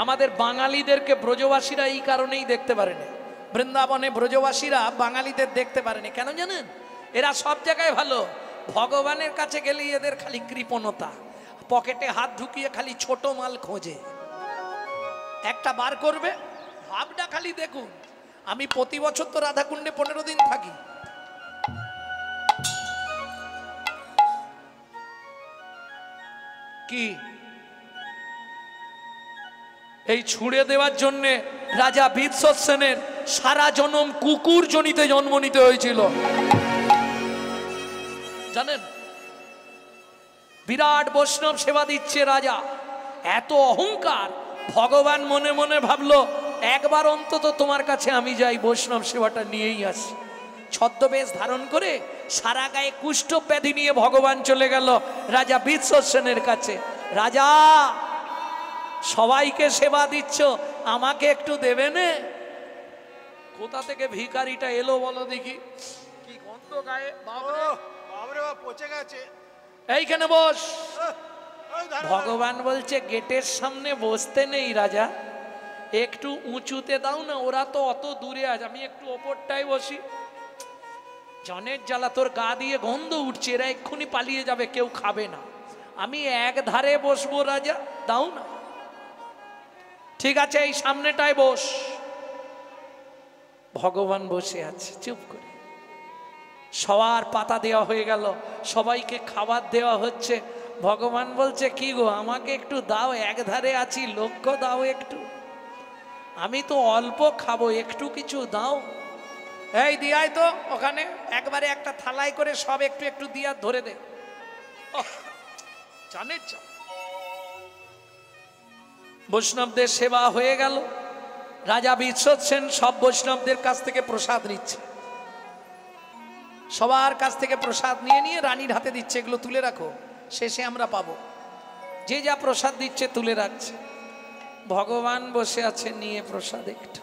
আমাদের বাঙালিদেরকে ব্রজবাসীরা এই কারণেই দেখতে পারে না। বৃন্দাবনে ব্রজবাসীরা বাঙালিদের দেখতে পারেনি কেন জানেন? এরা সব জায়গায় ভালো, ভগবানের কাছে গেলে এদের খালি কৃপণতা, পকেটে হাত ঢুকিয়ে খালি ছোট মাল খোঁজে, একটা বার করবে, ভাবটা খালি দেখুন। আমি প্রতি বছর তো রাধাকুণ্ডে 15 দিন থাকি। কি এই ছুঁড়ে দেওয়ার জন্য রাজা বীরসেনের সারা জনম কুকুর জনিতে জন্ম নিতে হয়েছিল জানেন? বিরাট বৈষ্ণব সেবা দিচ্ছে রাজা, এত অহংকার। ভগবান মনে মনে ভাবলো একবার অন্তত তোমার কাছে আমি যাই, বৈষ্ণব সেবাটা নিয়েই আসি। ছদ্মবেশ ধারণ করে সারা গায়ে কুষ্ঠ ব্যাধি নিয়ে ভগবান চলে গেল রাজা বীরসেনের কাছে। রাজা, সবাইকে সেবা দিচ্ছ, আমাকে একটু দেবে নে? কোথা থেকে ভিখারিটা এলো বলো দেখি, কি গন্ধ গায়ে, বাবরে বাবরে, পচে গেছে। এইখানে বস। ভগবান বলছে গেটের সামনে বসতে নেই রাজা, একটু উঁচুতে দাও না, ওরা তো অত দূরে আছে, আমি একটু ওপরটাই বসি। জনের জ্বালা, তোর গা দিয়ে গন্ধ উঠছে, এরা এক্ষুনি পালিয়ে যাবে, কেউ খাবে না, আমি এক ধারে বসবো রাজা, দাও না। ঠিক আছে, এই সামনেটায় বস। ভগবান বসে আছে চুপ করে, সবার পাতা দেওয়া হয়ে গেল, সবাইকে খাবার দেওয়া হচ্ছে। ভগবান বলছে কি গো, আমাকে একটু দাও, এক ধারে আছি, লক্ষ্য দাও একটু, আমি তো অল্প খাবো, একটু কিছু দাও। এই দিয়াই তো ওখানে একবারে একটা থালায় করে সব একটু একটু দিয়া ধরে দে। জানেন, বৈষ্ণবদের সেবা হয়ে গেল। রাজা বীরসেন সব বৈষ্ণবদের কাছ থেকে প্রসাদ নিচ্ছে, সবার কাছ থেকে প্রসাদ নিয়ে নিয়ে রানীর হাতে দিচ্ছে, এগুলো তুলে রাখো, শেষে আমরা পাবো। যে যা প্রসাদ দিচ্ছে তুলে রাখছে। ভগবান বসে আছে নিয়ে প্রসাদ একটু।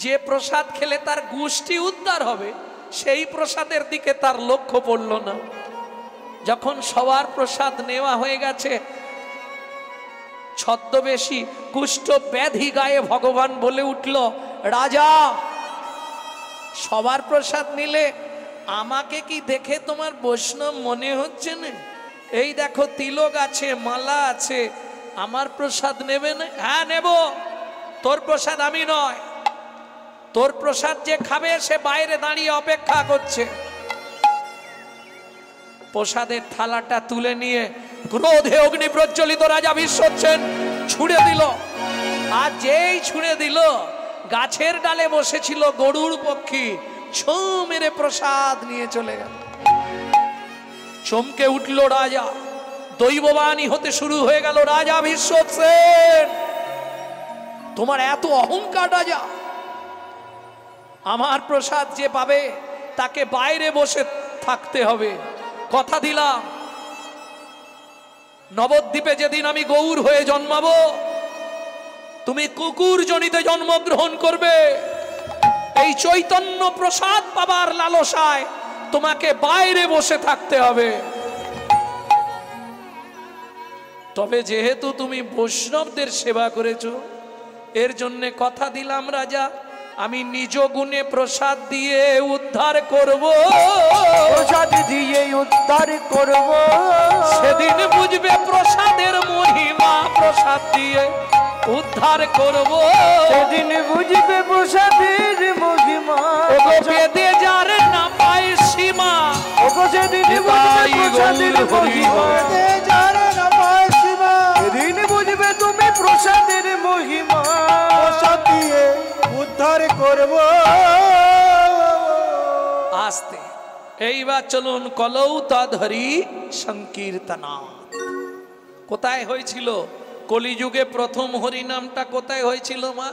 যে প্রসাদ খেলে তার গোষ্ঠী উদ্ধার হবে সেই প্রসাদের দিকে তার লক্ষ্য পড়ল না। যখন সবার প্রসাদ নেওয়া হয়ে গেছে, ছদ্মবেশী কুষ্ঠ ব্যাধি গায়ে ভগবান বলে উঠল, রাজা, সবার প্রসাদ নিলে আমাকে কি দেখে তোমার বৈষ্ণব মনে হচ্ছে না? এই দেখো তিলক আছে, মালা আছে, আমার প্রসাদ নেবে না? হ্যাঁ নেব, তোর প্রসাদ আমি নয়, তোর প্রসাদ যে খাবে সে বাইরে দাঁড়িয়ে অপেক্ষা করছে। প্রসাদের থালাটা তুলে নিয়ে ক্রোধে অগ্নি প্রজ্বলিত রাজা বীরসেন ছুঁড়ে দিল। আর যেই ছুঁড়ে দিল, গাছের ডালে বসেছিল গরুড় পক্ষী ছো মেরে প্রসাদ নিয়ে চলে গেল। চমকে উঠল রাজা, দৈববাণী হতে শুরু হয়ে গেল, রাজা বীরসেন, তোমার এত অহংকার রাজা, আমার প্রসাদ যে পাবে তাকে বাইরে বসে থাকতে হবে। কথা দিলাম, নবদ্বীপে যেদিন আমি গৌর হয়ে জন্মাবো, তুমি কুকুর জনিতে জন্মগ্রহণ করবে। এই চৈতন্য প্রসাদ পাবার লালসায় তোমাকে বাইরে বসে থাকতে হবে। তবে যেহেতু তুমি বৈষ্ণবদের সেবা করেছো, এর জন্য কথা দিলাম রাজা, আমি নিজ গুণে প্রসাদ দিয়ে উদ্ধার করব, প্রসাদ দিয়ে উদ্ধার করব। সেদিন বুঝবে প্রসাদের মহিমা, প্রসাদ দিয়ে উদ্ধার করব। সেদিন বুঝবে প্রসাদের মহিমা, বেদে যার না পায় সীমা। সেদিন বুঝবে প্রসাদের মহিমা, সেদিন বুঝবে তুমি প্রসাদের মহিমা। প্রসাদ দিয়ে উদ্ধার করব। আস্তে এইবার চলুন কলৌতাধরি সংকীর্তনা। কোথায় হয়েছিল কলিযুগে প্রথম হরিনামটা? কোথায় হয়েছিল মা?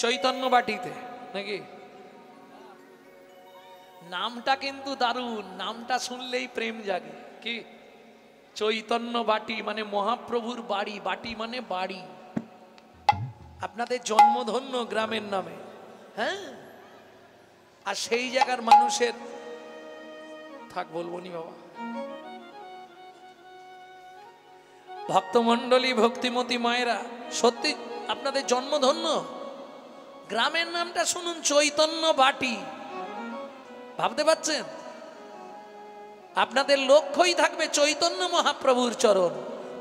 চৈতন্য বাটিতে নাকি? নামটা কিন্তু দারুণ, নামটা শুনলেই প্রেম জাগে। কি চৈতন্য বাটি মানে মহাপ্রভুর বাড়ি, বাটি মানে বাড়ি। আপনাদের জন্মধন্য গ্রামের নামে, হ্যাঁ। আর সেই জায়গার মানুষের থাক বলবো নি বাবা। ভক্তমণ্ডলী ভক্তিমতী মায়েরা, সত্যি আপনাদের জন্মধন্য। গ্রামের নামটা শুনুন, চৈতন্য বাটি। ভাবতে পারছেন? আপনাদের লক্ষ্যই থাকবে চৈতন্য মহাপ্রভুর চরণ।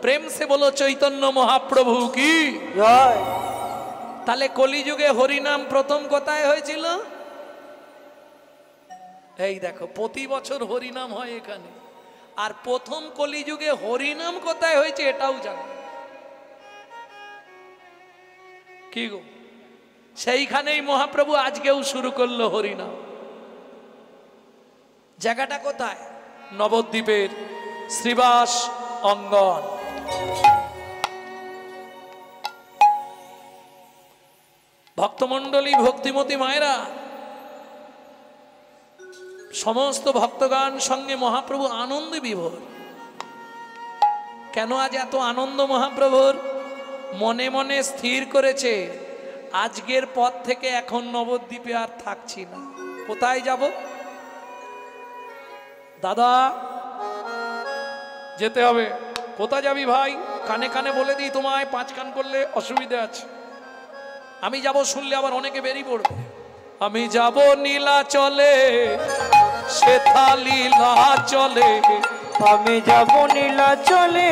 প্রেম সে বলো চৈতন্য মহাপ্রভু কি জয়। তাহলে কলিযুগে হরিনাম প্রথম কোথায় হয়েছিল? এই দেখো, প্রতি বছর হরিনাম হয় এখানে। আর প্রথম কলিযুগে হরিনাম কোথায় হয়েছে এটাও জানো কি গো? সেইখানেই মহাপ্রভু আজকেও শুরু করলো হরিনাম। জায়গাটা কোথায়? নবদ্বীপের শ্রীবাস অঙ্গন। ভক্তমণ্ডলী ভক্তিমতী মায়েরা, সমস্ত ভক্তগান সঙ্গে মহাপ্রভু আনন্দে বিভোর। কেন আজ এত আনন্দ মহাপ্রভুর? মনে মনে স্থির করেছে আজকের পর থেকে এখন নবদ্বীপে আর থাকছি না। কোথায় যাব? দাদা যেতে হবে। কোথায় যাবি ভাই? কানে কানে বলে দিই তোমায়, 5 কান করলে অসুবিধা আছে। আমি যাব শুনলে আবার অনেকে বেরিয়ে পড়বে। আমি যাব নীলাচলে, সেথা লীলা চলে। আমি যাব নীলাচলে,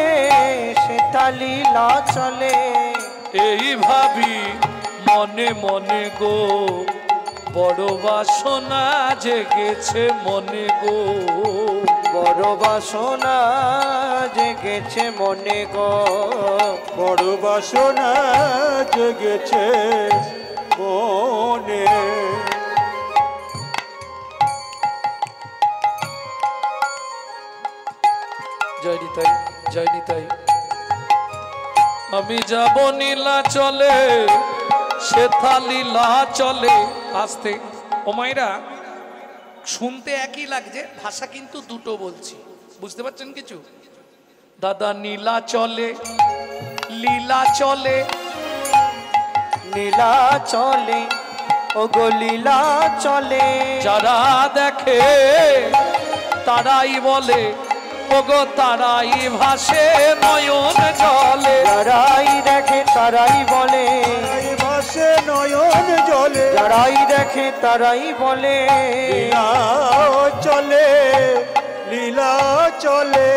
সেথা লীলা চলে। এই ভাবি মনে মনে গো, বড় বাসনা জেগেছে মনে গো। বড় বাসনা জেগেছে মনে গো, বড় বাসনা জেগেছে মনে। জয় নিতাই, জয় নিতাই। আমি যাব নীলাচলে, সেথা লীলা চলে। আস্তে ও মায়েরা, শুনতে একই লাগছে, ভাষা কিন্তু দুটো বলছি, বুঝতে পারছেন কিছু? দাদা নীলা চলে, লীলা চলে। নীলা চলে, ও গো লীলা চলে। যারা দেখে তারাই বলে, ওগো তারাই ভাসে নয়ন জলে। যারাই দেখে তারাই বলে, ভাসে নয়ন জলে। যারাই দেখে তারাই বলে, লীলা চলে, লীলা চলে।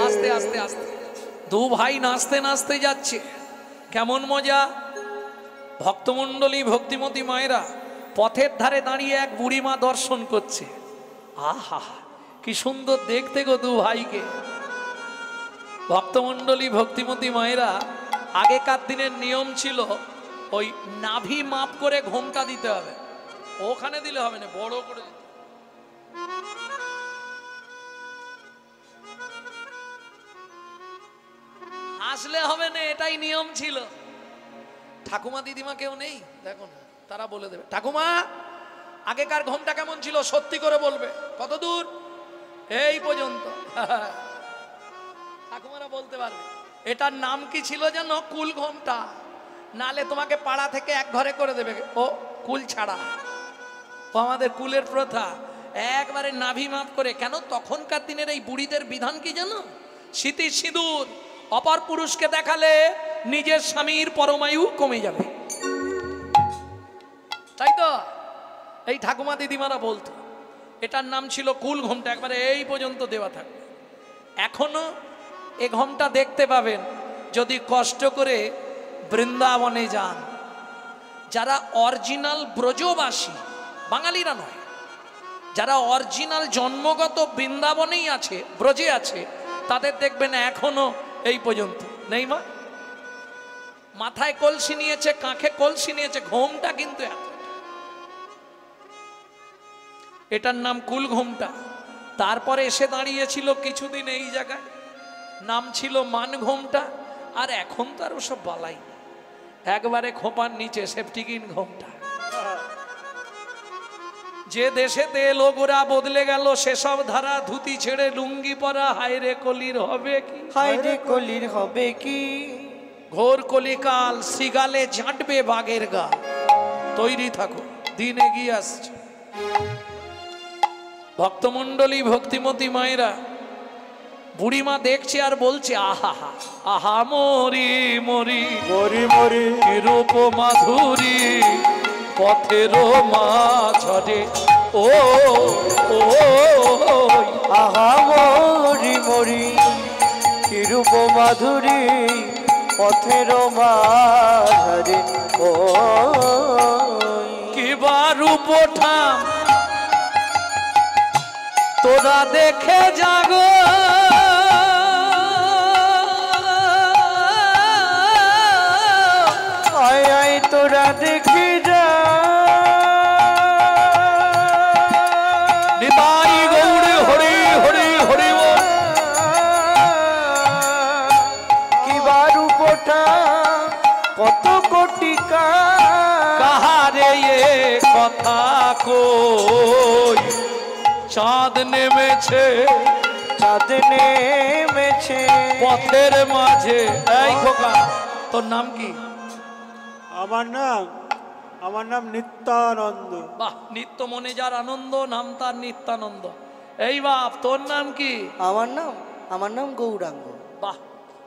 আস্তে আস্তে আস্তে দু ভাই নাচতে নাচতে যাচ্ছে, কেমন মজা। ভক্তমণ্ডলী ভক্তিমতী মায়েরা পথের ধারে দাঁড়িয়ে এক বুড়িমা দর্শন করছে। আহা কি সুন্দর দেখতে গো দু ভাইকে। ভক্তমণ্ডলী ভক্তিমতী মায়েরা, আগেকার দিনের নিয়ম ছিল ওই নাভি মাপ করে ঘোমটা দিতে হবে। ওখানে দিলে হবে না, বড় করে দিতে। আসলে হবে না, এটাই নিয়ম ছিল। ঠাকুমা দিদিমা কেউ নেই দেখো না, তারা বলে দেবে। ঠাকুমা আগেকার ঘোমটা কেমন ছিল সত্যি করে বলবে। কত দূর? এই পর্যন্ত। ঠাকুমারা বলতে পারবে। এটার নাম কি ছিল জানো? কুল ঘোমটা। নালে তোমাকে পাড়া থেকে এক ঘরে করে দেবে, ও কুল ছাড়া। ও আমাদের কুলের প্রথা, একবারে নাভি মাপ করে। কেন? তখনকার দিনের এই বুড়িদের বিধান কি জানো? স্মৃতির সিঁদুর অপর পুরুষকে দেখালে নিজের স্বামীর পরমায়ু কমে যাবে, তাই তো এই ঠাকুমা দিদিমারা বলতো। এটার নাম ছিল কুল ঘোমটা, একবারে এই পর্যন্ত দেওয়া থাকবে। এখনো এ ঘোমটা দেখতে পাবেন যদি কষ্ট করে বৃন্দাবনে যান। যারা অরিজিনাল ব্রজবাসী, বাঙালিরা নয়, যারা অরিজিনাল জন্মগত বৃন্দাবনেই আছে, ব্রজে আছে, তাদের দেখবেন এখনো এই পর্যন্ত নেই। মা মাথায় কলসি নিয়েছে, কাঁখে কলসি নিয়েছে, ঘোমটা কিন্তু এত। এটার নাম কুল ঘোমটা। তারপরে এসে দাঁড়িয়েছিল কিছুদিন এই জায়গায়, নাম ছিল মান ঘোমটা। আর এখন তো আর ওসব বালাই, একবারে খোপার নিচে সেফটিকিন ঘোমটা। যে দেশেতে লোকরা বদলে গেল সেসব ধারা, ধুতি ছেড়ে লুঙ্গি পরা। হায়রে কলির হবে কি, হায়রে কলির হবে কি। ঘোর কলিকাল, শ্রীগালে ঝাঁটবে বাঘের গা। তৈরি থাকো, দিন এগিয়ে আসছে। ভক্তমণ্ডলী ভক্তিমতী মায়েরা, বুড়িমা দেখছে আর বলছে আহা হা আহা মরি মরি মরি মরি রূপ মাধুরী পথের মাঝরে ও ও আহা মরি মরি কি রূপ মাধুরী পথের মাঝরে ও কিবা রূপ ঠাম তোরা দেখে জাগো আয় আয় তোরা দেখি যা নিতাই গৌড়ে হরি হরি হরি বল। কিবা রূপটা কত কোটি কাহারে এ কথা কই চাঁদ নেমেছে চাঁদ নেমেছে পথের মাঝে। এই খোকা তোর নাম কি? আমার নাম নিত্যানন্দ। বাহ, নিত্য মনে যার আনন্দ, নাম তার নিত্যানন্দ। এই বাপ তোর নাম কি? আমার নাম গৌরাঙ্গ। বাহ,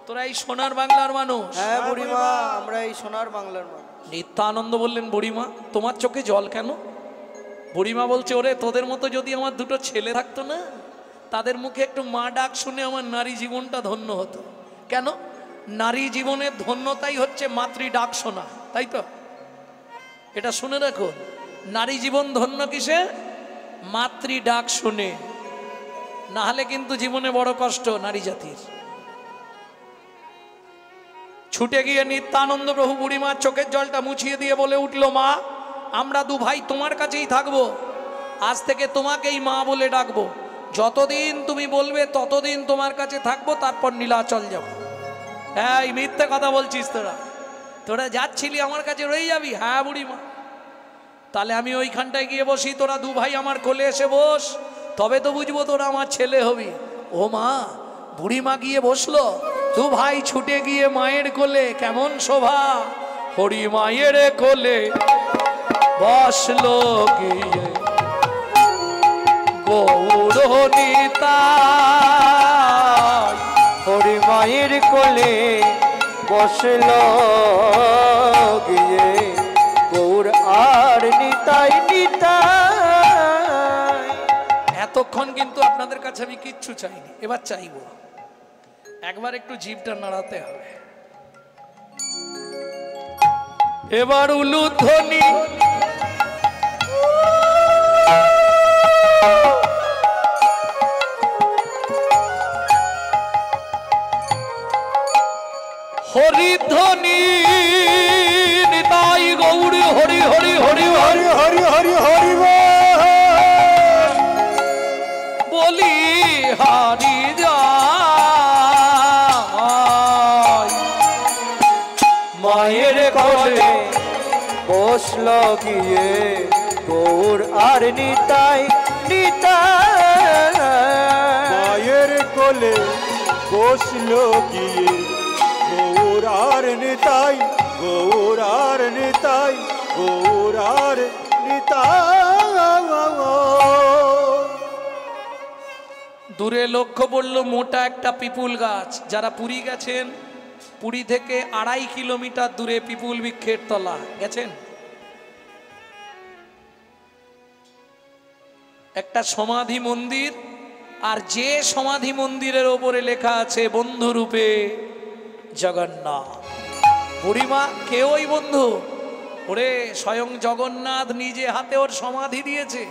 তোরা এই সোনার বাংলার মানুষ? হ্যাঁ বুড়িমা, আমরা এই সোনার বাংলার মানুষ। নিত্যানন্দ বললেন বুড়িমা তোমার চোখে জল কেন? বুড়িমা বলছে ওরে তোদের মতো যদি আমার দুটো ছেলে থাকতো না, তাদের মুখে একটু মা ডাক শুনে আমার নারী জীবনটা ধন্য হতো। কেন? নারী জীবনের ধন্যতাই হচ্ছে মাতৃ ডাক শোনা, তাই তো? এটা শুনে রাখো, নারী জীবন ধন্য কিসে? মাতৃ ডাক শুনে, না হলে কিন্তু জীবনে বড় কষ্ট নারী জাতির। ছুটে গিয়ে নিত্যানন্দ প্রভু বুড়িমার চোখের জলটা মুছিয়ে দিয়ে বলে উঠলো, মা আমরা দু ভাই তোমার কাছেই থাকবো, আজ থেকে তোমাকেই মা বলে ডাকবো, যতদিন তুমি বলবে ততদিন তোমার কাছে থাকবো, তারপর নীলাচল যাবো। এই মিথ্যে কথা বলছিস তোরা? তোরা যাচ্ছিলি আমার কাছে রয়ে যাবি? হ্যাঁ বুড়িমা। তাহলে আমি ওইখানটায় গিয়ে বসি, তোরা দু ভাই আমার কোলে এসে বস, তবে তো বুঝবো তোরা আমার ছেলে হবি। ও মা! বুড়িমা গিয়ে বসলো, দু ভাই ছুটে গিয়ে মায়ের কোলে, কেমন শোভা! হরি মায়ের কোলে বসলো গিয়ে গৌর নিতাই। হরি মায়ের কোলে বসল গিয়ে গৌর আর নিতাই নিতাই। এতক্ষণ কিন্তু আপনাদের কাছে আমি কিচ্ছু চাইনি, এবার চাইবো। একবার একটু জিভটা নাড়াতে হবে। এবার উলুধ্বনি হরিধ্বনি নিতাই গৌরী হরি হরি হরি হরি হরি হরি হরি বলি হারি যায়। মায়ের কোলে বসল গিয়ে গৌর আর নিতাই নিতাই। মায়ের কোলে বসলো গিয়ে গৌর আর নিতাই, গৌর আর নিতাই, গৌর আর নিতাই। দূরে লক্ষ্য পড়ল মোটা একটা পিপুল গাছ। যারা পুরী গেছেন, পুরী থেকে 2.5 কিলোমিটার দূরে পিপুল বৃক্ষের তলা গেছেন? একটা সমাধি মন্দির, আর যে সমাধি মন্দিরের ওপরে লেখা আছে বন্ধুরূপে জগন্নাথ। বুড়িমা কে ওই বন্ধু? ওরে স্বয়ং জগন্নাথ নিজে হাতে ওর সমাধি দিয়েছে।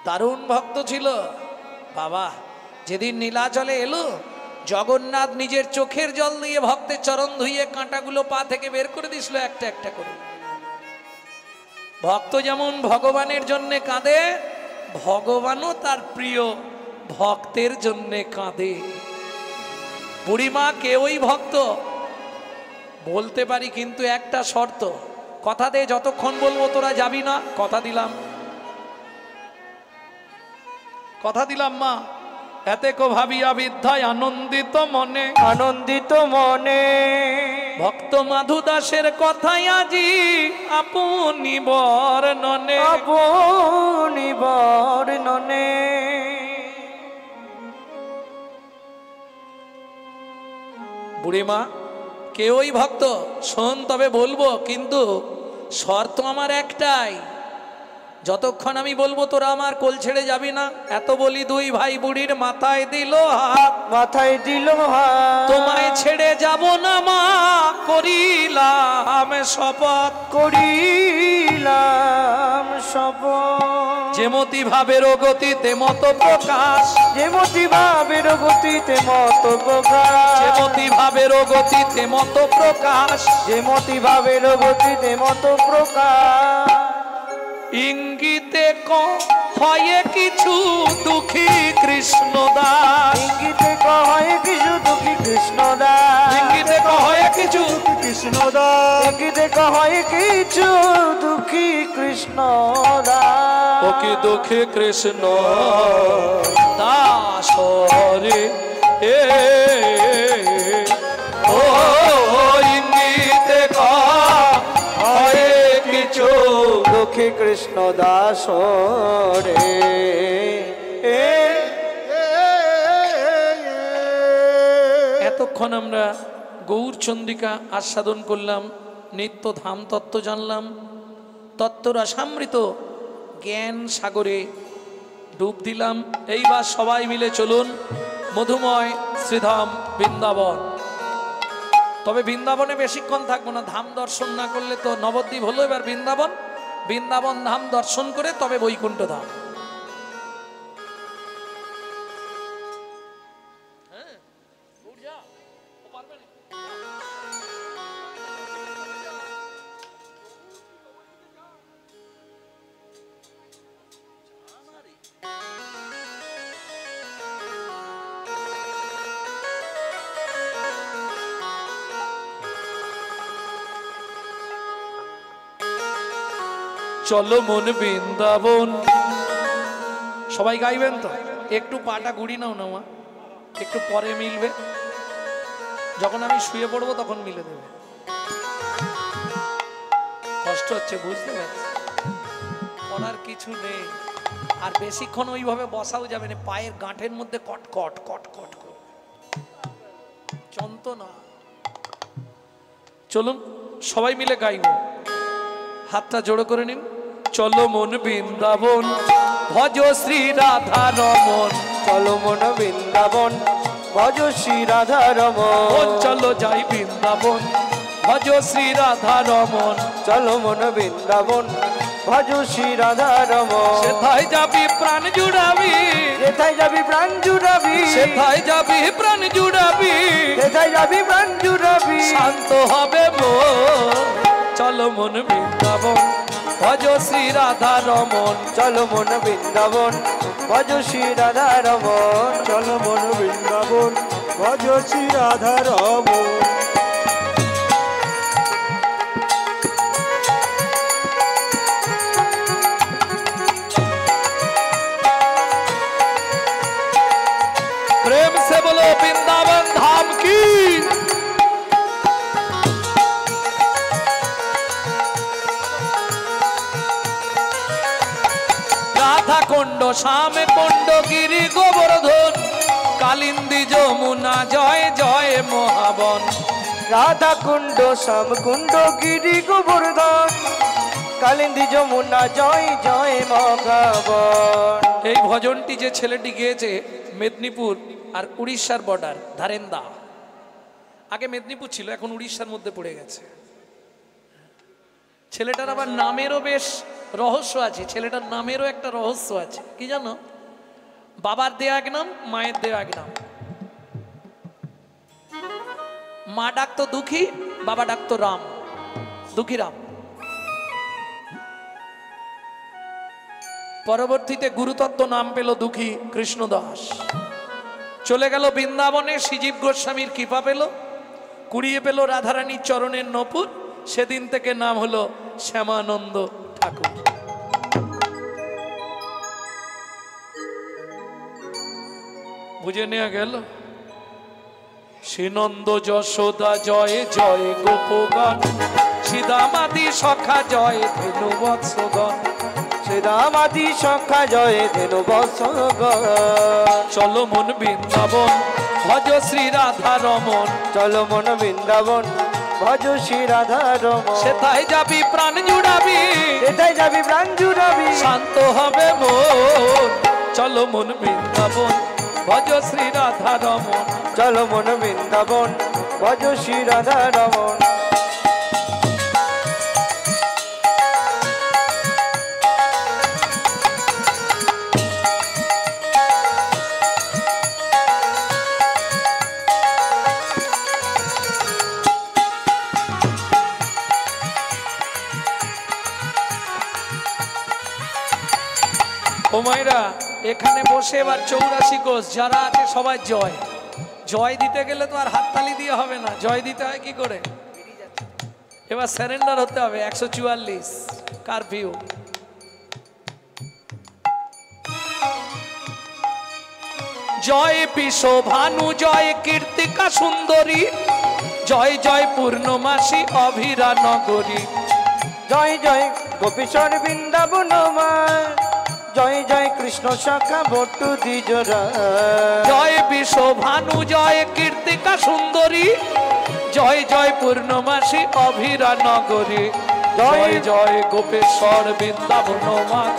দারুণ ভক্ত ছিল বাবা। যেদিন নীলাচলে এলো, জগন্নাথ নিজের চোখের জল দিয়ে ভক্তের চরণ ধুইয়ে কাঁটাগুলো পা থেকে বের করে দিছিল একটা একটা করে। ভক্ত যেমন ভগবানের জন্যে কাঁদে, ভগবানও তার প্রিয় ভক্তের জন্যে কাঁদে। বুড়িমা কে ওই ভক্ত? বলতে পারি, কিন্তু একটা শর্ত। কথা দে, যতক্ষণ বলবো তোরা যাবি না। কথা দিলাম, কথা দিলাম মা। এতে কো ভাবিয়া বিদ্যায় আনন্দিত মনে, আনন্দিত মনে ভক্ত মাধু দাসের কথাই আজি আপনি বর্ণনে, আপনি বর্ণনে বুড়িমা কেউই ভক্ত শোন, তবে বলবো, কিন্তু শর্ত আমার একটাই, যতক্ষণ আমি বলবো তোরা আমার কোল ছেড়ে যাবি না। এত বলি দুই ভাই বুড়ির মাথায় দিল হাত, মাথায় দিল হাত। তোমায় ছেড়ে যাব না মা, করিলাম শপথ, করিলাম শপথ। যেমতি ভাবের গতিতে মত প্রকাশ, যেমতি ভাবের গতিতে মত প্রকাশ, যেমতি ভাবের গতিতে মত প্রকাশ, যেমতি ভাবের গতিতে মত প্রকাশ। ইঙ্গিতে হয় কিছু দুঃখী কৃষ্ণদাস, ইঙ্গিতে কয় কিছু দুঃখী কৃষ্ণদাস, ইঙ্গিতে হয় কিছু কৃষ্ণদাস, ইঙ্গিতে কয় কিছু দুঃখী কৃষ্ণদাস। ও কি দুঃখী কৃষ্ণ দাস রে এ, ও ইঙ্গিতে হয় কিছু দুঃখী কৃষ্ণদাস রে এতক্ষণ আমরা গৌরচন্দ্রিকা আস্বাদন করলাম, নিত্য ধাম তত্ত্ব জানলাম, তত্ত্বরসামৃত জ্ঞান সাগরে ডুব দিলাম। এইবার সবাই মিলে চলুন মধুময় শ্রীধাম বৃন্দাবন। তবে বৃন্দাবনে বেশিক্ষণ থাকবো না, ধাম দর্শন না করলে তো নবদ্বীপ হলো, এবার বৃন্দাবন, বৃন্দাবন ধাম দর্শন করে তবে বৈকুণ্ঠ ধাম। চলো মন বৃন্দাবন, সবাই গাইবেন তো? একটু পাটা গুড়ি নাও না মা, একটু পরে মিলবে, যখন আমি শুয়ে পড়বো তখন মিলে দেবে। কষ্ট হচ্ছে বুঝতে পারছি, করার কিছু নেই। আর বেশিক্ষণ ওইভাবে বসাও যাবে না, পায়ের গাঁঠের মধ্যে কটকট কটকট করবে, যন্ত্রণা। চলুন সবাই মিলে গাইব, হাতটা জোড়ো করে নিন। চলো মন বৃন্দাবন, ভজ শ্রী রাধা রমন, চলো মন বৃন্দাবন, ভজ শ্রী রাধা রমন। চলো যাই বৃন্দাবন, ভজ শ্রী রাধা রমন, চলো মন বৃন্দাবন, ভজ শ্রী রাধা রমন। সেথায় যাবি প্রাণ জুড়াবি, সেথায় যাবি প্রাণ জুড়াবি, সেথায় যাবি প্রাণ জুড়াবি, সেথায় যাবি প্রাণ জুড়াবি। শান্ত হবে মন, চলো মন বৃন্দাবন, ভজ শ্রী রাধা রমন, চলো মন বৃন্দাবন, ভজ শ্রী রাধা রমন। চলো মন বৃন্দাবন, ভজ শ্রী রাধা রমন। प्रेम से बोलो वृंदावन धाम की। राधा कुंड श्याम कुंड गिरी गोवर्धन, कालिंदी যমুনা জয় জয় মহাবন। রাধা কুণ্ড শ্যাম কুণ্ড গিরি গোবর্ধন, কালিন্দী যমুনা জয় জয় মহাবন। এই ভজনটি যে ছেলেটি গেয়েছে মেদিনীপুর আর উড়িষ্যার বর্ডার ধারেন্দা, আগে মেদিনীপুর ছিল এখন উড়িষ্যার মধ্যে পড়ে গেছে। ছেলেটার আবার নামেরও বেশ রহস্য আছে, ছেলেটার নামেরও একটা রহস্য আছে, কি জানো? বাবার দেয়া এক নাম, মায়ের দেয়া এক নাম। মা ডাকতো দুঃখী, বাবা ডাকতো রাম, দুঃখী রাম। পরবর্তীতে গুরুতত্ত্ব নাম পেল দুঃখী কৃষ্ণদাস। চলে গেল বৃন্দাবনে, শ্রীজীব গোস্বামীর কৃপা পেল, কুড়িয়ে পেল রাধারানীর চরণের নপুর, সেদিন থেকে নাম হলো শ্যামানন্দ ঠাকুর। বুঝে নেওয়া গেল? শ্রীনন্দ যশোদা জয় জয় গোপগণ, শ্রীদামাদি সখা জয় ধেনু বৎসগণ, শ্রীরামাদি সখা জয় ধেনু বৎসগণ। চলো মন বৃন্দাবন, ভজ শ্রী রাধা রমন। চলো মন বৃন্দাবন ভজ শ্রী রাধা রমন। সেথায় যাবি প্রাণ জুড়াবি, সেথায় যাবি প্রাণ জুড়াবি, শান্ত হবে মন। চলো মন বৃন্দাবন ভজ শ্রী রাধা রমন। চলো মন বৃন্দাবন ভজ শ্রী রাধা রমন। ও মায়েরা, এখানে বসে এবার 84 কোষ যারা আছে সবাই জয় জয় দিতে গেলে তো আর হাততালি দিয়ে হবে না, জয় দিতে হয় কি করে? এবার সারেন্ডার হতে হবে। 144 কারফিউ। জয় পিসো ভানু, জয় কীর্তিকা সুন্দরী, জয় জয় পূর্ণমাসী অভিরা নগরী। জয় জয় গোপীশ্বর বৃন্দাবন মা, জয় জয় কৃষ্ণ শাখা বটু দ্বিজরা। জয় পিসো ভানু, জয় কীর্তিকা সুন্দরী, জয় জয় পূর্ণমাসী অভিরা নগরী। জয় জয় গোপেশ্বর বৃন্দাবন মাঝ,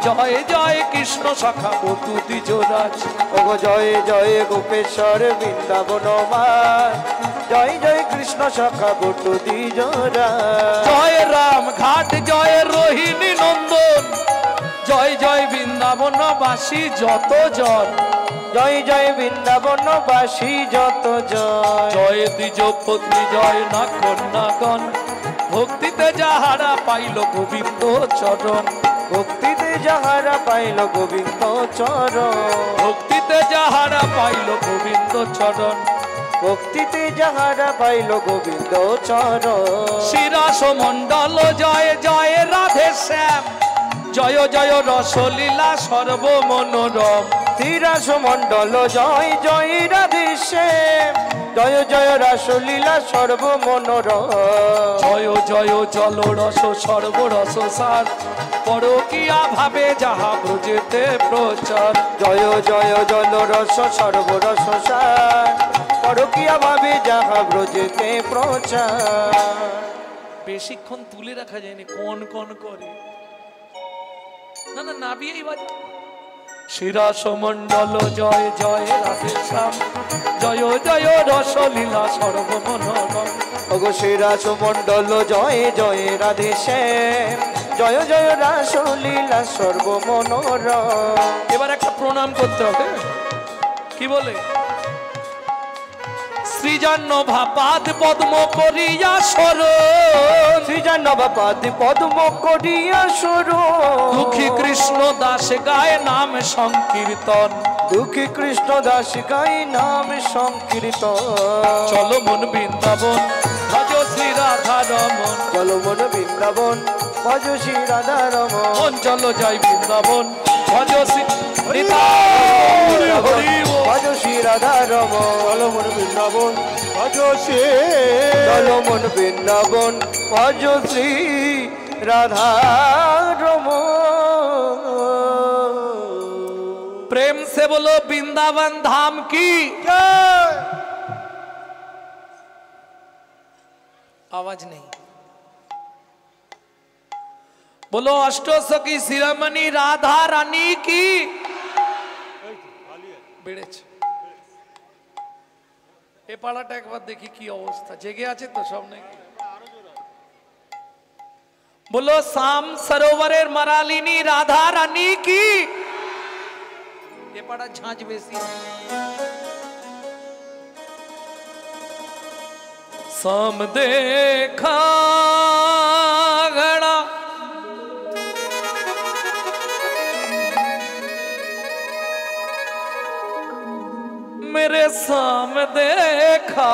জয় জয় কৃষ্ণ শাখা বটু দ্বিজরাজ। ওগো জয় জয় গোপেশ্বর বৃন্দাবন মা, জয় জয় কৃষ্ণ শাখা বটু দ্বিজরা। জয় রাম ঘাট, জয় রোহিণী নন্দন, জয় জয় বৃন্দাবনবাসী যত জন। জয় জয় বৃন্দাবনবাসী যত জয়। জয় দ্বিজ পত্নী, জয় না কন্যাগণ, ভক্তিতে যাহারা পাইল গোবিন্দ চরণ। ভক্তিতে যাহারা পাইল গোবিন্দ চরণ। ভক্তিতে যাহারা পাইল গোবিন্দ চরণ। ভক্তিতে যাহারা পাইল গোবিন্দ চরণ। শিরাস মণ্ডল, জয় জয় রাধে শ্যাম, জয় জয় রসলীলা সর্বমনোরম। তিরাস মণ্ডল, জয় জয় রাধে শ্যাম, জয় জয় রাসলীলা সর্বমনোরম। জয় জয় জল রস সর্বরস সার, পরকিয়া ভাবে যাহা ব্রজেতে প্রচার। জয় জয় জল রস সর্বরস সার, পরকিয়া ভাবে যাহা ব্রজেতে প্রচার। বেশিক্ষণ তুলে রাখা যায়নি, কোন কোন করে না না নাবিয়েই বাজে। শিরাস মণ্ডল, জয় জয় রাধে শ্যাম, জয় জয় রসলীলা সর্বমনোরম। ওগো শিরাস মণ্ডল, জয় জয় রাধে শ্যাম, জয় জয় রাসলীলা সর্বমনোরম। এবার একটা প্রণাম করতে হবে। কি বলে? শ্রীজাহ্নভা পাদ পদ্ম করিয়া শরণ, শ্রীজাহ্নভা পাদ পদ্ম করিয়া শরণ। দুঃখী কৃষ্ণ দাস গায় নাম সংকীর্তন। দুঃখী কৃষ্ণ দাস গায় নাম সংকীর্তন। চলো মন বৃন্দাবন ভজ শ্রী রাধা রমন। চলো মন বৃন্দাবন ভজ শ্রী রাধা রমন। মন চলো যাই বৃন্দাবন ভজ শ্রী ভজ শ্রী রাধা রমন। চলো মন বৃন্দাবন ভজ শ্রী। চলো মন বৃন্দাবন ভজ শ্রী রাধা রমন। प्रेम से बोलो वृंदावन धाम की आवाज नहीं। बोलो अष्टसखी शिरोमणि राधा रानी की। বেড়েছে এ পাড়াটা একবার দেখি কি অবস্থা, জেগে আছে তো সব নাকি? बोलो शाम सरोवरेर मारालिनी राधा रानी की। ये पड़ा झांझ बेसी। शाम देखा घड़ा मेरे सामने देखा।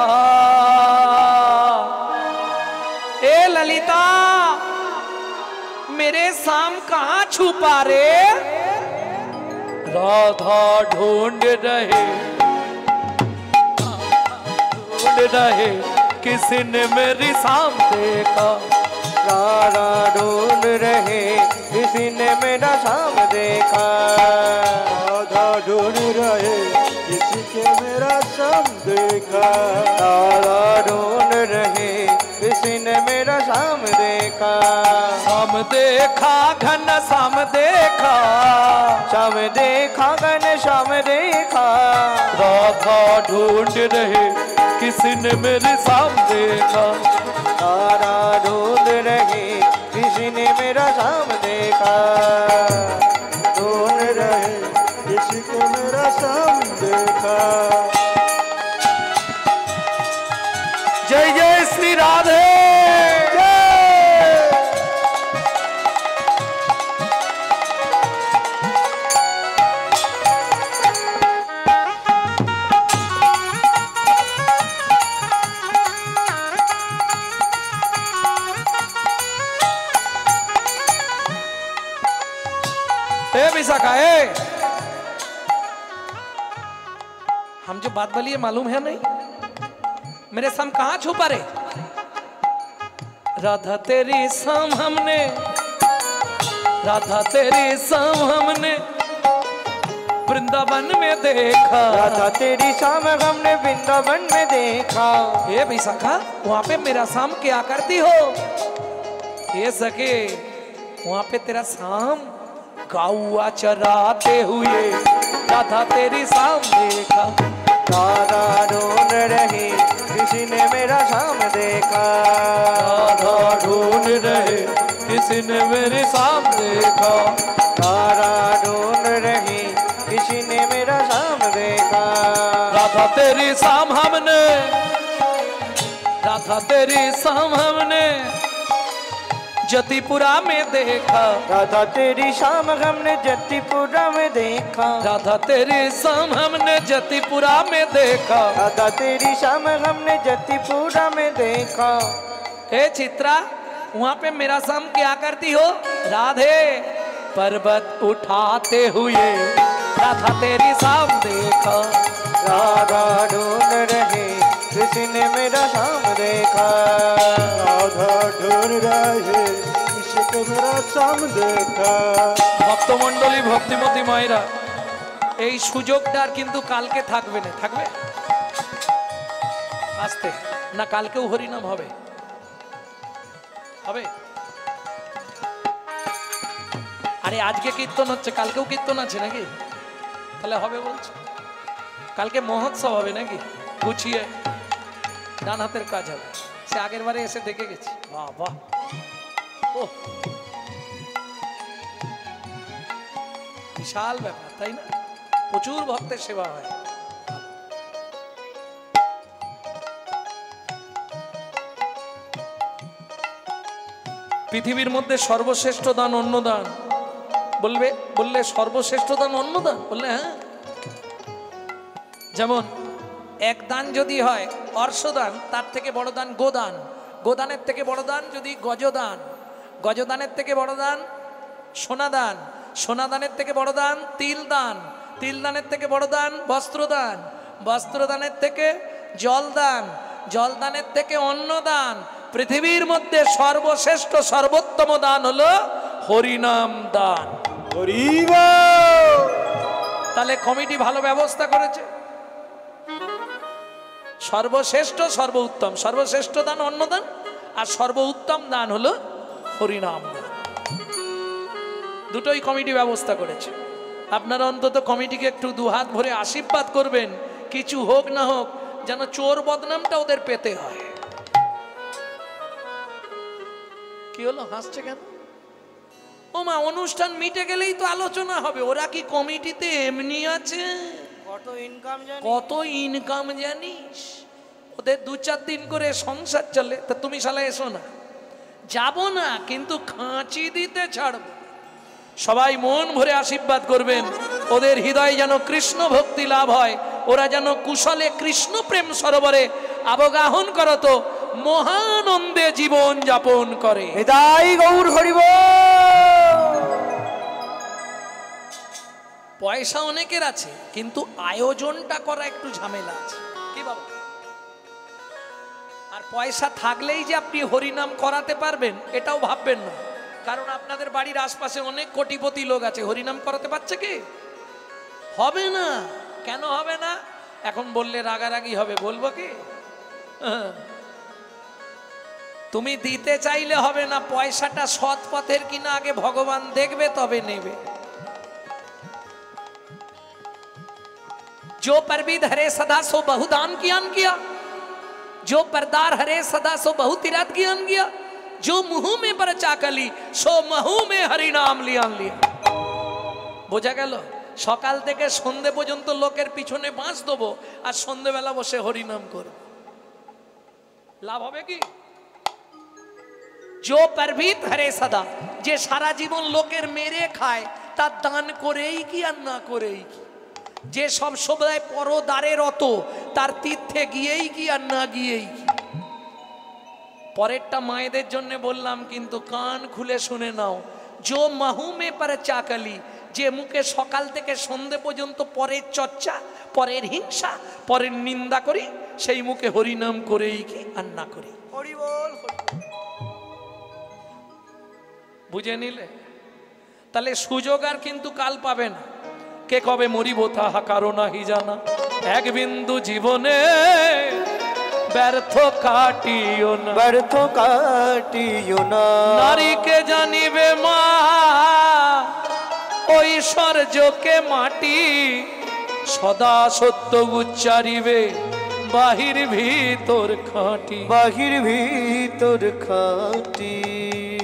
ए ललिता मेरे साम कहाँ छुपा रे? राधा ढूंढ रहे किसी ने मेरी साम देखा। राधा ढूंढ रहे किसी ने मेरा साम देखा। राधा ढूंढ रहे किसी के मेरा सम देखा। तारा ढूंढ रहे किसी ने मेरा शाम देखा। शाम देखा घन शाम देखा, शाम देखा घन शाम देखा। राधा ढूंढ रहे किसी ने मेरे शाम देखा। तारा ढूंढ रहे किसी ने मेरा शाम देखा। ढूंढ रहे किसी को मेरा सम देखा। जय जय श्री राधे। विशाखा है, हम जो बात बोली है मालूम है नहीं? मेरे शाम कहां छुपा रे? राधा तेरी शाम हमने, राधा तेरी शाम हमने वृंदावन में देखा। राधा तेरी शाम हमने वृंदावन में देखा। ये विशाखा वहां पे मेरा शाम क्या करती हो? ये सके वहां पे तेरा शाम गौआ चराते हुए राधा तेरी शाम देखा। राधा ढूंढ रहे किसी ने मेरा शाम देखा। राधा ढूंढ रहे किसी ने मेरी शाम देखा। राधा ढूंढ रहे किसी ने मेरा शाम देखा। राधा तेरी शाम हमने, राधा तेरी शाम हमने जतिपुरा में देखा। राधा तेरी शाम हमने जतिपुरा में देखा। राधा तेरी शाम हमने जतिपुरा में देखा। राधा तेरी शाम हमने जतिपुरा में देखा। हे चित्रा वहां पे मेरा शाम क्या करती हो? राधे पर्वत उठाते हुए राधा तेरी शाम देखा। राधा ढूंढ रहे किसी ने मेरा शाम देखा। राधा ढूंढ रहे किसी को मेरा शाम देखा। ভক্তমণ্ডলী ভক্তিমতী মায়েরা এই সুযোগটার কিন্তু কালকে থাকবে না, থাকবে আস্তে না, কালকেও হরিনাম হবে, হবে। আরে আজকে কীর্তন হচ্ছে, কালকেও কীর্তন আছে নাকি? তাহলে হবে বলছো? কালকে মহোৎসব হবে নাকি? গুছিয়ে ডান হাতের কাজ হবে। সে আগের বারে এসে দেখে গেছি। বাহ বাহ, ও বিশাল ব্যাপার, তাই না? প্রচুর ভক্তের সেবা হয়। পৃথিবীর মধ্যে সর্বশ্রেষ্ঠ দান অন্নদান। বললে সর্বশ্রেষ্ঠ দান অন্নদান, বললে হ্যাঁ। যেমন এক দান যদি হয় অর্শদান, তার থেকে বড় দান গোদান, গোদানের থেকে বড় দান যদি গজদান, গজদানের থেকে বড় দান সোনাদান, সোনাদানের থেকে বড় দান তিলদান, তিলদানের থেকে বড় দান বস্ত্রদান, বস্ত্রদানের থেকে জলদান, জলদানের থেকে অন্নদান। পৃথিবীর মধ্যে সর্বশ্রেষ্ঠ সর্বোত্তম দান হলো হরিনাম দান। তাহলে কমিটি ভালো ব্যবস্থা করেছে। সর্বশ্রেষ্ঠ সর্বোত্তম, সর্বশ্রেষ্ঠ দান অন্নদান আর সর্বোত্তম দান হলো হরিনাম দান। দুটোই কমিটি ব্যবস্থা করেছে। আপনারা অন্তত কমিটিকে একটু দুহাত ভরে আশীর্বাদ করবেন, কিছু হোক না হোক যেন চোর বদনামটা ওদের পেতে হয়। কি হলো, হাসছে কেন? ও মা, অনুষ্ঠান মিটে গেলেই তো আলোচনা হবে। ওরা কি কমিটিতে এমনি আছে? কত ইনকাম জানিস? ওদের 2-4 দিন করে সংসার চলে। তা তুমি শালা এসো না? যাব না, কিন্তু খাঁচি দিতে ছাড়ব। সবাই মন ভরে আশীর্বাদ করবেন, ওদের হৃদয়ে যেন কৃষ্ণ ভক্তি লাভ হয়, ওরা যেন কুশলে কৃষ্ণ প্রেম সরোবরে অবগাহন করত, মহানন্দে জীবন যাপন করে। হৃদয় গৌর হরিব। পয়সা অনেকের আছে, কিন্তু আয়োজনটা করা একটু ঝামেলা আছে। কি বাবা? আর পয়সা থাকলেই যে আপনি হরিনাম করাতে পারবেন এটাও ভাববেন না, কারণ আপনাদের বাড়ির আশপাশে অনেক কোটিপতি লোক আছে, হরিনাম করাতে পারছে কি? হবে না। কেন হবে না? এখন বললে রাগারাগি হবে, বলবো কি? তুমি দিতে চাইলে হবে না, পয়সাটা সৎ পথের কিনা আগে ভগবান দেখবে, তবে নেবে। जो परविद हरे सदा सो बहुदान कियान किया, जो परदार हरे सदा सो बहु तीरथ कियान किया, जो मुंह में पर चाकली सो महू में हरि नाम लियान लिया। বোঝা গেল? সকাল থেকে সন্ধে পর্যন্ত লোকের পিছনে বাঁশ দেবো আর সন্ধেবেলা বসে হরিনাম করব, লাভ হবে কি? जो परविद हरे सदा, যে সারা জীবন লোকের মেরে খায়, তার দান করেই কি আর না করেই কি? যে সব সময় পরদারে রত, তার তীর্থে গিয়েই কি আর না গিয়েই কি? পরেরটা মায়েদের জন্য বললাম, কিন্তু কান খুলে শুনে নাও। जो महू में पर चाकली, যে মুখে সকাল থেকে সন্ধে পর্যন্ত পরের চর্চা, পরের হিংসা, পরের নিন্দা করি, সেই মুখে হরিনাম করেই কি আর না করি। হরি বল। বুঝে নিলে? তাহলে সুযোগ আর কিন্তু কাল পাবে না। কে কবে মরিব তাহা কারো নাহি জানা, এক বিন্দু জীবনে ব্যর্থ কাটিও না, ব্যর্থ কাটিও না। নারীকে জানিবে মা, ঐশ্বর্যকে মাটি, সদা সত্য উচ্চারিবে, বাহির ভিতর খাঁটি, বাহির ভিতর খাঁটি।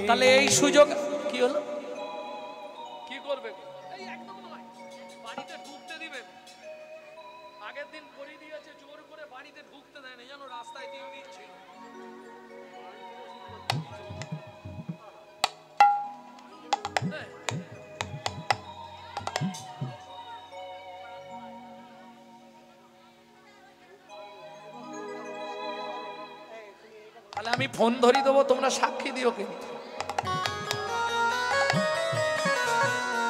তাহলে এই সুযোগ কি হলো? কি করবে? একদম নয়, বাড়িতে ঢুকতে দিবে। আগের দিন করে দিয়েছে, জোর করে বাড়িতে ঢুকতে দেয় না, জানো? রাস্তায় 3 দিন ছিল। তাহলে আমি ফোন ধরি দেবো, তোমরা সাক্ষী দিও কিন্তু।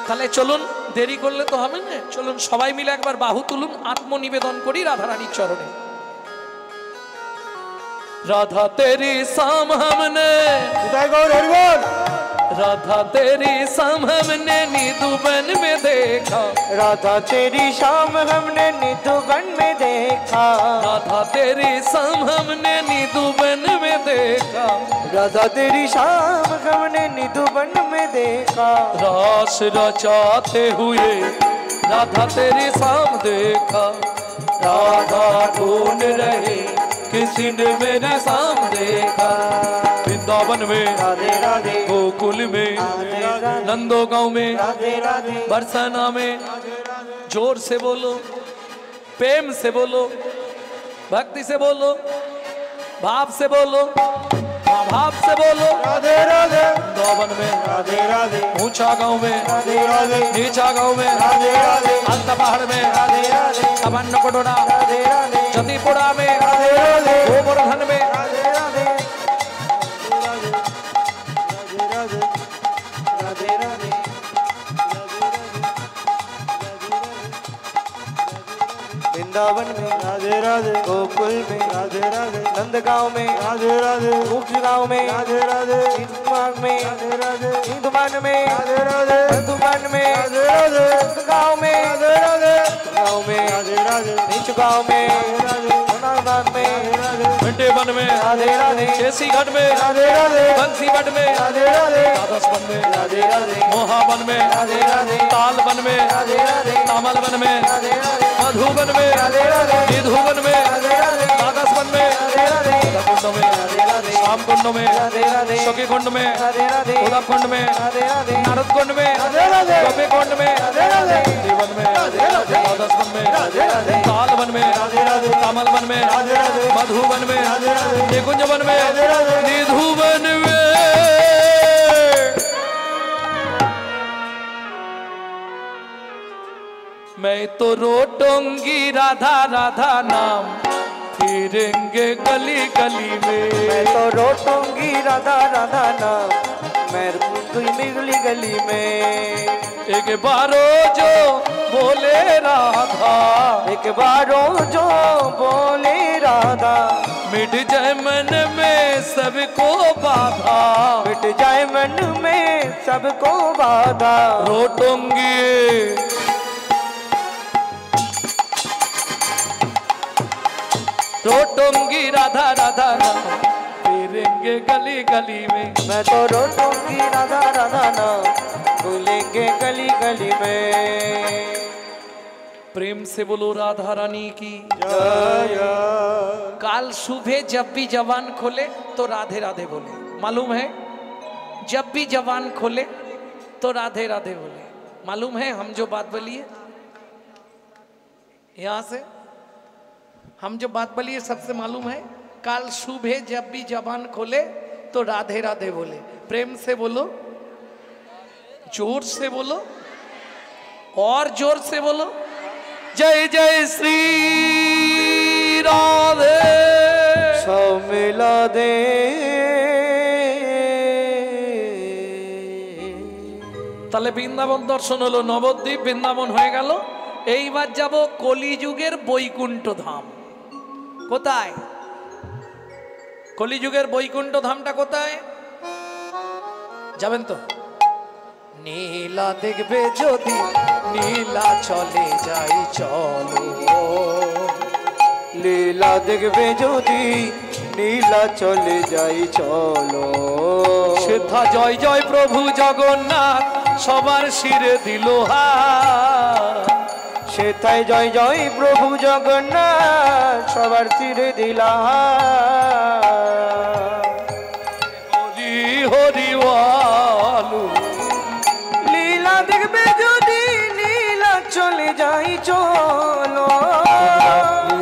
তাহলে চলুন, দেরি করলে তো হবে না, চলুন সবাই মিলে একবার বাহু তুলুন, আত্মনিবেদন করি রাধারানীর চরণে। राधा तेरी शाम हमने, राधा तेरी शाम हमने निधुबन में देखा, राधा तेरी शाम हमने निधुबन में देखा, राधा तेरी शाम हमने निधुबन में देखा, राधा तेरी शाम हमने निधुबन में देखा, रास रचाते हुए राधा तेरी शाम देखा, राधा ढूंढ रहे किसी ने मेरे शाम देखा, वृंदावन में राधे राधे, गोकुल में, नंदो गांव में, राधे राधे, बरसाना में। जोर से बोलो, प्रेम से बोलो, भक्ति से बोलो, भाव से बोलो, भाव से बोलो, राधे राधे, वृंदावन में राधे राधे, ऊंचा गांव में, राधे राधे, नीचा गांव में, राधे राधे, अंत पहाड़ में, राधे राधे, अभन्न कोटोड़ा, राधे राधे, जतीपुरा में, राधे राधे, गोवर्धन में, राधे राधे, राधे राधे, राधे राधे, वृंदावन में, राधे राधे, गोकुल में, राधे राधे, नंदगांव में, राधे राधे, मुख्य गांव में, राधे राधे, चिंतमान में, राधे राधे, चिंतमान में, राधे राधे, मधुबन में, राधे राधे, गांव में, राधे राधे, गांव में, राधे राधे, नीच गांव में, राधे सोनाबाग में, घंटे वन में, राधे राधे, शेषी घाट में, राधे राधे, बंसी भट में, राधे राधे, द्वादश वन में, राधे राधे, मोहावन में, राधे राधे, ताल वन में, राधे राधे, तामल वन में, राधे राधे, मधुबन में, राधे राधे, निधुवन में, राधे राधे, द्वादश वन में, राधे राधे, कुंड में, राधे राधे, श्याम कुंड में, राधे राधे, सखी कुंड में, राधे राधे, उदक कुंड में, राधे राधे, नारद कुंड में, राधे राधे, गोपी कुंड में, राधे राधे, जीवन में, राधे राधे, द्वादश वन में, राधे राधे, ताल वन में, राधे राधे, तामल वन में, राधे राधे, मधुवन में, राधे राधे, निकुंज वन में, राधे राधे, निधुवन में। मैं तो रोटूंगी राधा राधा नाम, फिरेंगे गली गली मैं में, तो रोटूंगी राधा राधा नाम, मैं रूठूंगी गली गली में, एक बारो जो बोले राधा, एक बारो जो बोले राधा, मिट जाए मन में सबको बाधा, मिट जाए मन में सबको बाधा, रोटूंगी रोटंगी राधा राधा नाम फिरेंगे गली गली में। मैं तो रोटूंगी राधा राधा नाम भूलेंगे गली गली में। प्रेम से बोलो राधा रानी की जय। काल सुबह जब भी जवान खोले तो राधे राधे बोले, मालूम है? जब भी जवान खोले तो राधे राधे बोले, मालूम है? हम जो बात बोलिए यहां से, हम जो बात बोलिए सबसे मालूम है? काल सुबह जब भी जवान खोले तो राधे राधे बोले। प्रेम से बोलो, जोर से बोलो, और जोर से बोलो, जय जय श्री राधे। सब मिला दे তাহলে বৃন্দাবন দর্শন হলো, নবদ্বীপ বৃন্দাবন হয়ে গেল। এইবার যাব কলিযুগের বৈকুণ্ঠ ধাম। কোথায়? কলিযুগের বৈকুণ্ঠ ধামটা কোথায় যাবেন তো? নীলা দেখবে যদি নীলা চলে যাই চলো, লীলা দেখবে যদি নীলা চলে যাই চলো। সেথা জয় জয় প্রভু জগন্নাথ সবার শিরে দিল হাত। সেথায় জয় জয় প্রভু জগন্নাথ সবার তীরে দিলা। হরি হরি বলো। লীলা দেখবে যদি নীলা চলে যাই চলো,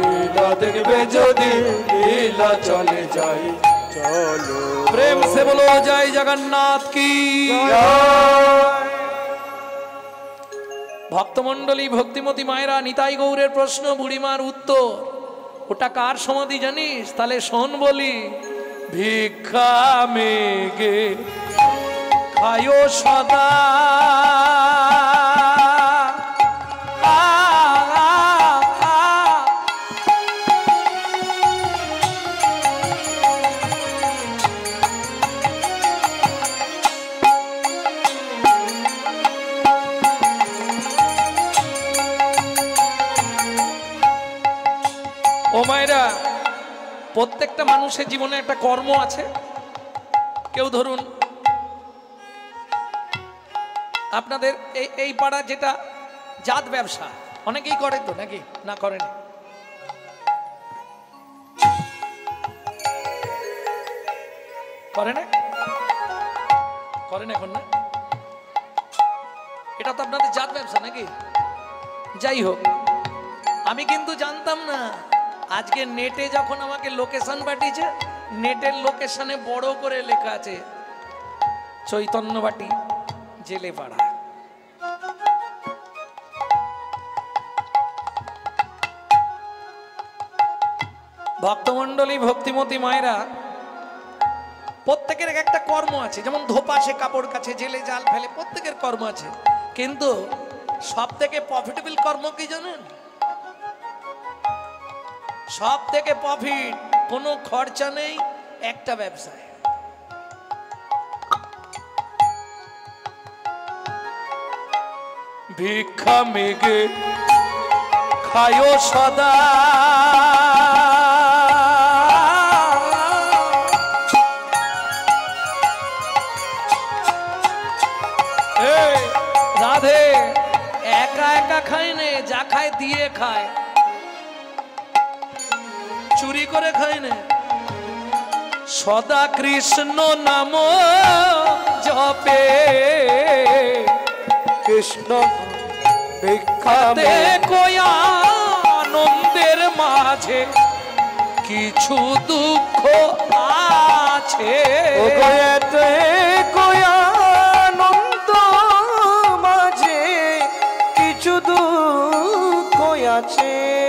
লীলা দেখবে যদি লীলা চলে যাই চলো। প্রেম সে বলো জয় জগন্নাথ কি। ভক্তমন্ডলী, ভক্তিমতী মায়েরা, নিতাই গৌরের প্রশ্ন, বুড়িমার উত্তর। ওটা কার সমাধি জানিস? তাহলে শোন বলি। ভিক্ষা মেগে খায়ো সদা, ও মায়েরা, প্রত্যেকটা মানুষের জীবনে একটা কর্ম আছে। কেউ ধরুন আপনাদের এই পাড়া যেটা জাত ব্যবসা, অনেকেই করে তো নাকি? না করেন? করে না? করেন এখন না? এটা তো আপনাদের জাত ব্যবসা নাকি? যাই হোক, আমি কিন্তু জানতাম না। আজকে নেটে যখন আমাকে লোকেশন পাঠিয়েছে, নেটের লোকেশনে বড় করে লেখা আছে চৈতন্যবাটি জেলেপাড়া। ভক্তমন্ডলী, ভক্তিমতী মায়েরা, প্রত্যেকের একটা কর্ম আছে। যেমন ধোপা সে কাপড় কাছে, জেলে জাল ফেলে, প্রত্যেকের কর্ম আছে। কিন্তু সব থেকে প্রফিটেবল কর্ম কি জানেন? সব থেকে প্রফিট, কোনো খরচা নেই, একটা ব্যবসায়। ভিক্ষা মেগে খায়ো সদা, রাধে একা একা খায় নে, যা খায় দিয়ে খায়, চুরি করে খায় না। সদা কৃষ্ণ নাম জপে, কৃষ্ণ ভিক্ষা কয়া আনন্দের মাঝে কিছু দুঃখ আছে। ও গয়েতে